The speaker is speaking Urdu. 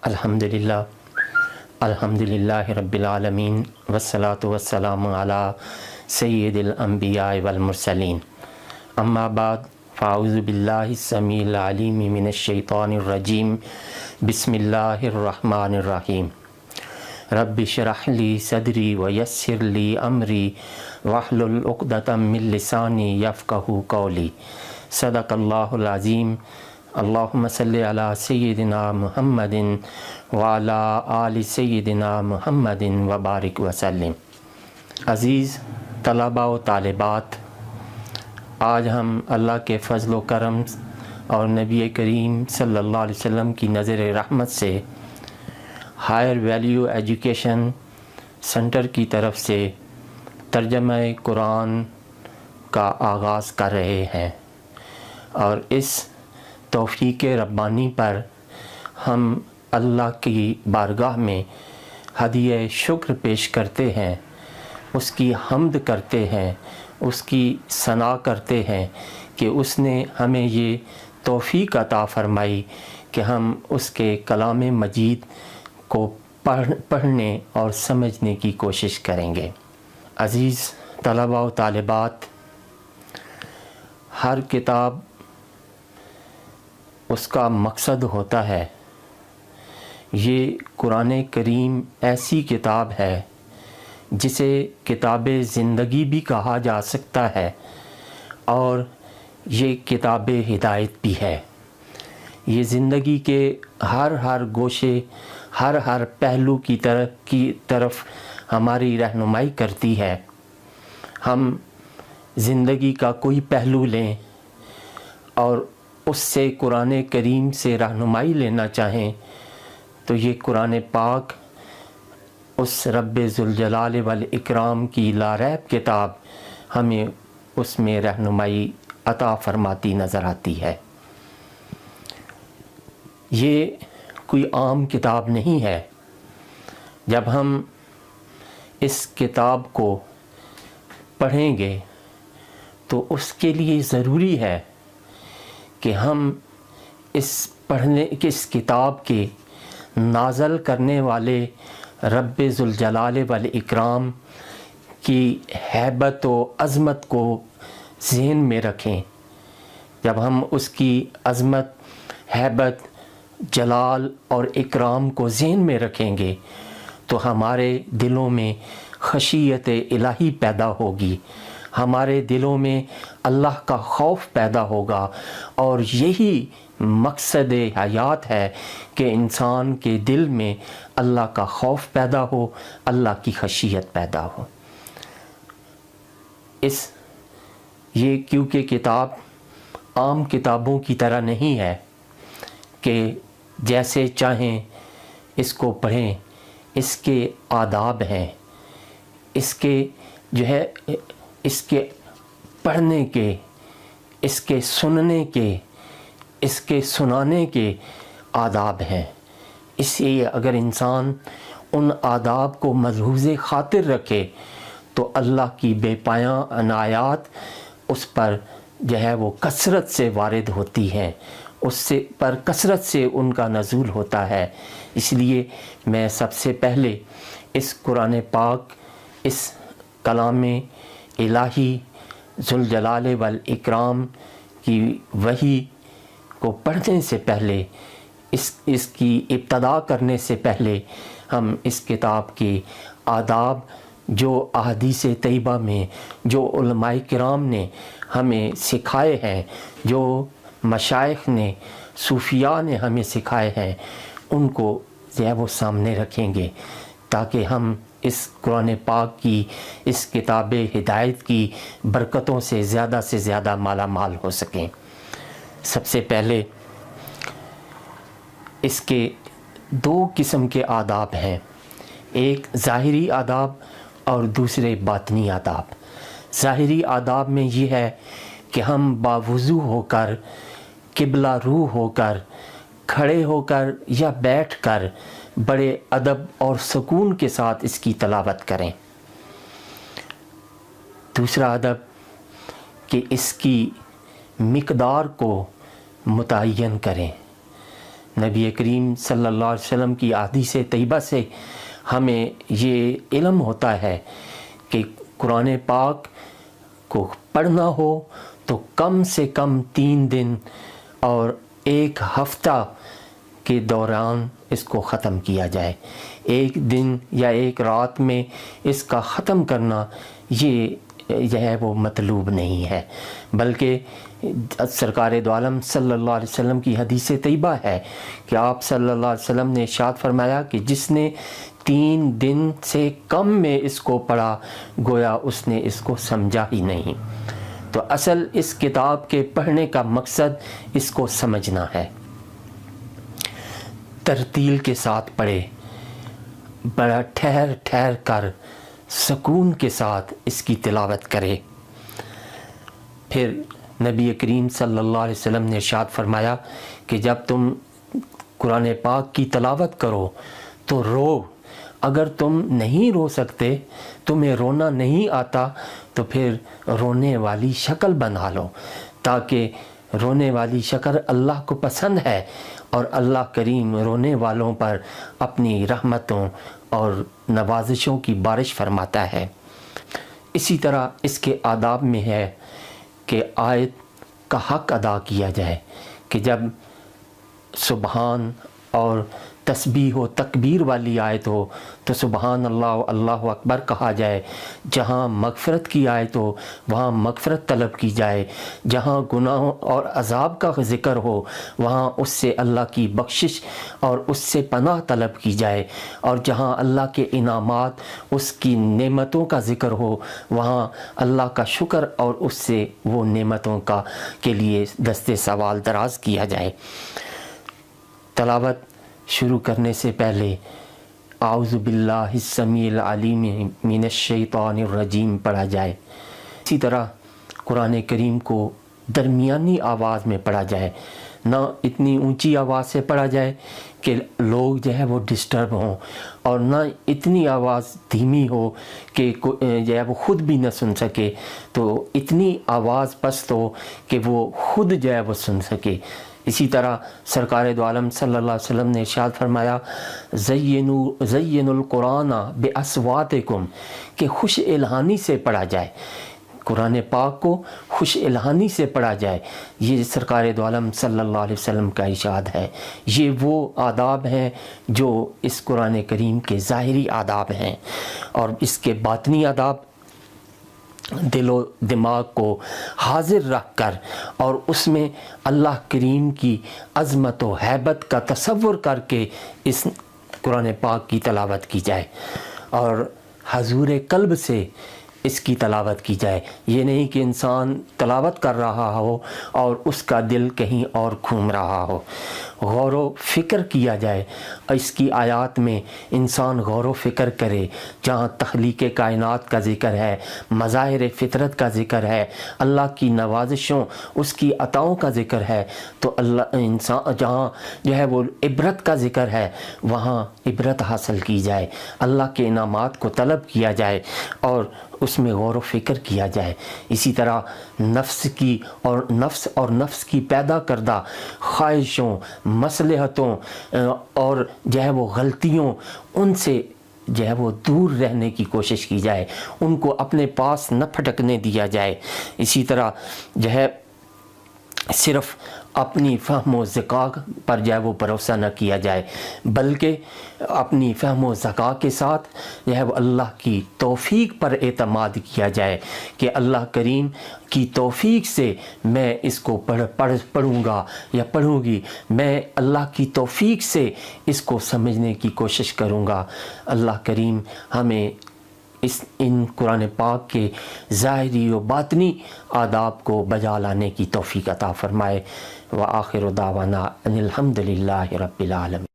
الحمدللہ الحمدللہ رب العالمین والصلاة والسلام علی سید الانبیاء والمرسلین اما بعد فاعوذ باللہ السمیع العلیم من الشیطان الرجیم بسم اللہ الرحمن الرحیم رب اشرح لی صدری ویسر لی امری واحلل عقدۃ من لسانی یفقہوا قولی صدق اللہ العظیم اللہم صلی علی سیدنا محمد وعلی آل سیدنا محمد وبارک وسلم۔ عزیز طلباء و طالبات، آج ہم اللہ کے فضل و کرم اور نبی کریم صلی اللہ علیہ وسلم کی نظر رحمت سے ہائر ویلیو ایجوکیشن سینٹر کی طرف سے ترجمہ قرآن کا آغاز کر رہے ہیں، اور اس توفیق ربانی پر ہم اللہ کی بارگاہ میں ہدیہ شکر پیش کرتے ہیں، اس کی حمد کرتے ہیں، اس کی ثنا کرتے ہیں کہ اس نے ہمیں یہ توفیق عطا فرمائی کہ ہم اس کے کلام مجید کو پڑھنے اور سمجھنے کی کوشش کریں گے۔ عزیز طلباء و طالبات، ہر کتاب اس کا مقصد ہوتا ہے۔ یہ قرآن کریم ایسی کتاب ہے جسے کتاب زندگی بھی کہا جا سکتا ہے، اور یہ کتاب ہدایت بھی ہے۔ یہ زندگی کے ہر گوشے، ہر پہلو کی طرف ہماری رہنمائی کرتی ہے۔ ہم زندگی کا کوئی پہلو لیں اور اس سے قرآن کریم سے رہنمائی لینا چاہیں تو یہ قرآن پاک اس رب ذوالجلال والاکرام کی لاریب کتاب ہمیں اس میں رہنمائی عطا فرماتی نظر آتی ہے۔ یہ کوئی عام کتاب نہیں ہے۔ جب ہم اس کتاب کو پڑھیں گے تو اس کے لیے ضروری ہے کہ ہم اس کتاب کے نازل کرنے والے رب ذوالجلال والاکرام کی ہیبت و عظمت کو ذہن میں رکھیں۔ جب ہم اس کی عظمت، ہیبت، جلال اور اکرام کو ذہن میں رکھیں گے تو ہمارے دلوں میں خشیت الہی پیدا ہوگی، ہمارے دلوں میں اللہ کا خوف پیدا ہوگا، اور یہی مقصد حیات ہے کہ انسان کے دل میں اللہ کا خوف پیدا ہو، اللہ کی خشیت پیدا ہو۔ یہ کیونکہ کتاب عام کتابوں کی طرح نہیں ہے کہ جیسے چاہیں اس کو پڑھیں۔ اس کے آداب ہیں، اس کے پڑھنے کے، اس کے سننے کے، اس کے سنانے کے آداب ہیں۔ اس لیے اگر انسان ان آداب کو ملحوظ خاطر رکھے تو اللہ کی بے پایاں عنایات اس پر وہ کثرت سے وارد ہوتی ہیں، پر کثرت سے ان کا نزول ہوتا ہے۔ اس لیے میں سب سے پہلے اس قرآن پاک، اس کلام الہی ذوالجلال والاکرام کی وحی کو پڑھنے سے پہلے، اس کی ابتدا کرنے سے پہلے ہم اس کتاب کے آداب جو احادیث طیبہ میں، جو علماء کرام نے ہمیں سکھائے ہیں، جو مشائخ نے، صوفیاء نے ہمیں سکھائے ہیں، ان کو وہ سامنے رکھیں گے تاکہ ہم اس قرآن پاک کی، اس کتاب ہدایت کی برکتوں سے زیادہ مالا مال ہو سکیں۔ سب سے پہلے اس کے دو قسم کے آداب ہیں، ایک ظاہری آداب اور دوسرے باطنی آداب۔ ظاہری آداب میں یہ ہے کہ ہم باوضو ہو کر، قبلہ رو ہو کر، کھڑے ہو کر یا بیٹھ کر بڑے ادب اور سکون کے ساتھ اس کی تلاوت کریں۔ دوسرا ادب کہ اس کی مقدار کو متعین کریں، نبی کریم صلی اللہ علیہ وسلم کی احادیث طیبہ سے ہمیں یہ علم ہوتا ہے کہ قرآن پاک کو پڑھنا ہو تو کم سے کم 3 دن اور 1 ہفتہ کے دوران اس کو ختم کیا جائے. 1 دن یا 1 رات میں اس کا ختم کرنا یہ ہے وہ مطلوب نہیں ہے، بلکہ سرکار دو عالم صلی اللہ علیہ وسلم کی حدیث طیبہ ہے کہ آپ صلی اللہ علیہ وسلم نے ارشاد فرمایا کہ جس نے 3 دن سے کم میں اس کو پڑھا گویا اس نے اس کو سمجھا ہی نہیں. تو اصل اس کتاب کے پڑھنے کا مقصد اس کو سمجھنا ہے. ترتیل کے ساتھ پڑھے، بڑا ٹھہر ٹھہر کر سکون کے ساتھ اس کی تلاوت کرے. پھر نبی کریم صلی اللہ علیہ وسلم نے ارشاد فرمایا کہ جب تم قرآن پاک کی تلاوت کرو تو رو. اگر تم نہیں رو سکتے، تمہیں رونا نہیں آتا، تو پھر رونے والی شکل بنا لو، تاکہ رونے والی شکل اللہ کو پسند ہے اور اللہ کریم رونے والوں پر اپنی رحمتوں اور نوازشوں کی بارش فرماتا ہے. اسی طرح اس کے آداب میں ہے کہ آیت کا حق ادا کیا جائے، کہ جب سبحان اور تسبیح و تکبیر والی آیت ہو تو سبحان اللہ اللہ اکبر کہا جائے. جہاں مغفرت کی آیت ہو وہاں مغفرت طلب کی جائے. جہاں گناہوں اور عذاب کا ذکر ہو وہاں اس سے اللہ کی بخشش اور اس سے پناہ طلب کی جائے. اور جہاں اللہ کے انعامات، اس کی نعمتوں کا ذکر ہو وہاں اللہ کا شکر اور اس سے وہ نعمتوں کے لیے دست سوال دراز کیا جائے. تلاوت شروع کرنے سے پہلے اعوذ باللہ السمیع العلیم من الشیطان الرجیم پڑھا جائے. اسی طرح قرآن کریم کو درمیانی آواز میں پڑھا جائے، نہ اتنی اونچی آواز سے پڑھا جائے کہ لوگ جو ہے وہ ڈسٹرب ہوں، اور نہ اتنی آواز دھیمی ہو کہ جو ہے وہ خود بھی نہ سن سکے. تو اتنی آواز پست ہو کہ وہ خود جو ہے وہ سن سکے. اسی طرح سرکار دو عالم صلی اللہ علیہ وسلم نے ارشاد فرمایا زینوا القرآن باصواتکم، کہ خوش الہانی سے پڑھا جائے. قرآن پاک کو خوش الہانی سے پڑھا جائے. یہ سرکار دو عالم صلی اللہ علیہ وسلم کا ارشاد ہے. یہ وہ آداب ہیں جو اس قرآن کریم کے ظاہری آداب ہیں، اور اس کے باطنی آداب دل و دماغ کو حاضر رکھ کر اور اس میں اللہ کریم کی عظمت و ہیبت کا تصور کر کے اس قرآن پاک کی تلاوت کی جائے، اور حضور قلب سے اس کی تلاوت کی جائے. یہ نہیں کہ انسان تلاوت کر رہا ہو اور اس کا دل کہیں اور گھوم رہا ہو. غور و فکر کیا جائے، اس کی آیات میں انسان غور و فکر کرے. جہاں تخلیق کائنات کا ذکر ہے، مظاہر فطرت کا ذکر ہے، اللہ کی نوازشوں، اس کی عطاؤں کا ذکر ہے، تو انسان جہاں جو ہے وہ عبرت کا ذکر ہے وہاں عبرت حاصل کی جائے. اللہ کے انعامات کو طلب کیا جائے اور اس میں غور و فکر کیا جائے. اسی طرح نفس نفس کی پیدا کردہ خواہشوں، مصلحتوں اور جو ہے وہ غلطیوں، ان سے جو ہے وہ دور رہنے کی کوشش کی جائے، ان کو اپنے پاس نہ پھٹکنے دیا جائے. اسی طرح جو ہے صرف اپنی فہم و ذکا پر جو ہے وہ بھروسہ نہ کیا جائے، بلکہ اپنی فہم و ذکا کے ساتھ جو ہے وہ اللہ کی توفیق پر اعتماد کیا جائے کہ اللہ کریم کی توفیق سے میں اس کو پڑھوں گا یا پڑھوں گی، میں اللہ کی توفیق سے اس کو سمجھنے کی کوشش کروں گا. اللہ کریم ہمیں ان قرآن پاک کے ظاہری و باطنی آداب کو بجا لانے کی توفیق عطا فرمائے. وآخر دعوانا ان الحمد للہ رب العالمین.